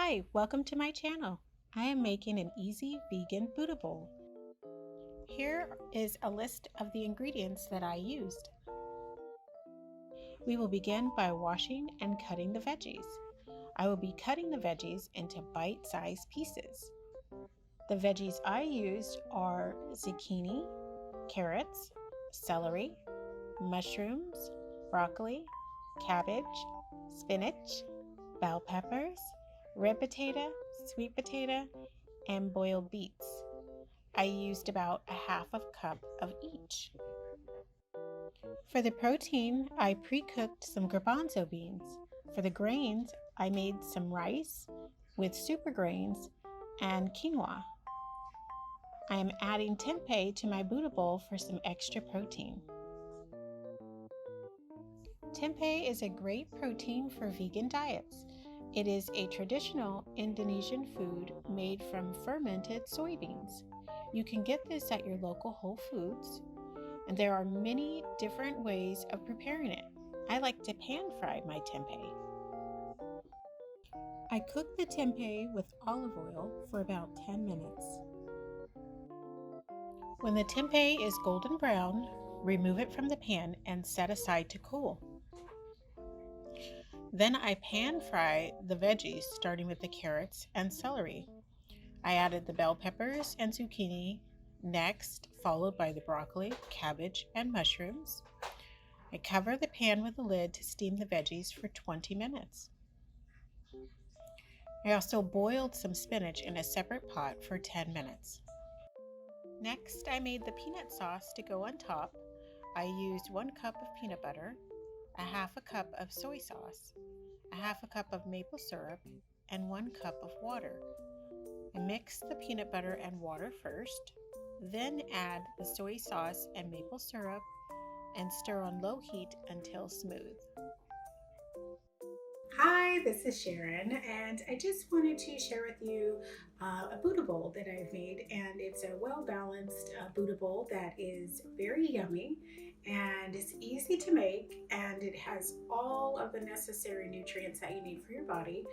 Hi, welcome to my channel. I am making an easy vegan Buddha bowl. Here is a list of the ingredients that I used. We will begin by washing and cutting the veggies. I will be cutting the veggies into bite-sized pieces. The veggies I used are zucchini, carrots, celery, mushrooms, broccoli, cabbage, spinach, bell peppers, red potato, sweet potato, and boiled beets. I used about a half a cup of each. For the protein, I pre-cooked some garbanzo beans. For the grains, I made some rice with super grains and quinoa. I am adding tempeh to my Buddha bowl for some extra protein. Tempeh is a great protein for vegan diets. It is a traditional Indonesian food made from fermented soybeans. You can get this at your local Whole Foods, and there are many different ways of preparing it. I like to pan fry my tempeh. I cook the tempeh with olive oil for about 10 minutes. When the tempeh is golden brown, remove it from the pan and set aside to cool. Then I pan fry the veggies, starting with the carrots and celery. I added the bell peppers and zucchini next, followed by the broccoli, cabbage, and mushrooms. I cover the pan with a lid to steam the veggies for 20 minutes. I also boiled some spinach in a separate pot for 10 minutes. Next, I made the peanut sauce to go on top. I used 1 cup of peanut butter, a half a cup of soy sauce, a half a cup of maple syrup, and 1 cup of water. I mix the peanut butter and water first, then add the soy sauce and maple syrup and stir on low heat until smooth. Hi, this is Sharon, and I just wanted to share with you a Buddha bowl that I've made, and it's a well-balanced Buddha bowl that is very yummy, and it's easy to make, and it has all of the necessary nutrients that you need for your body.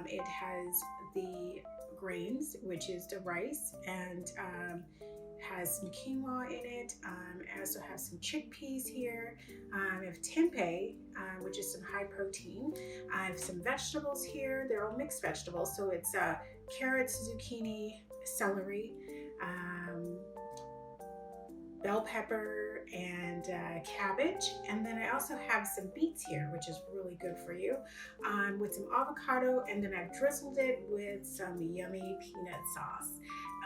It has the grains, which is the rice, and has some quinoa in it. I also have some chickpeas here. I have tempeh, which is some high protein. I have some vegetables here. They're all mixed vegetables. So it's carrots, zucchini, celery, bell pepper, and cabbage. And then I also have some beets here, which is really good for you, with some avocado. And then I've drizzled it with some yummy peanut sauce.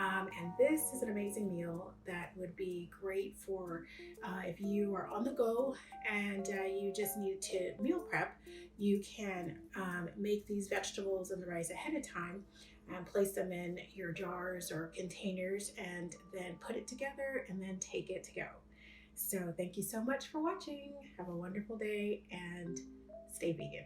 And this is an amazing meal that would be great for if you are on the go and you just need to meal prep. You can make these vegetables and the rice ahead of time and place them in your jars or containers and then put it together and then take it to go. So thank you so much for watching. Have a wonderful day and stay vegan.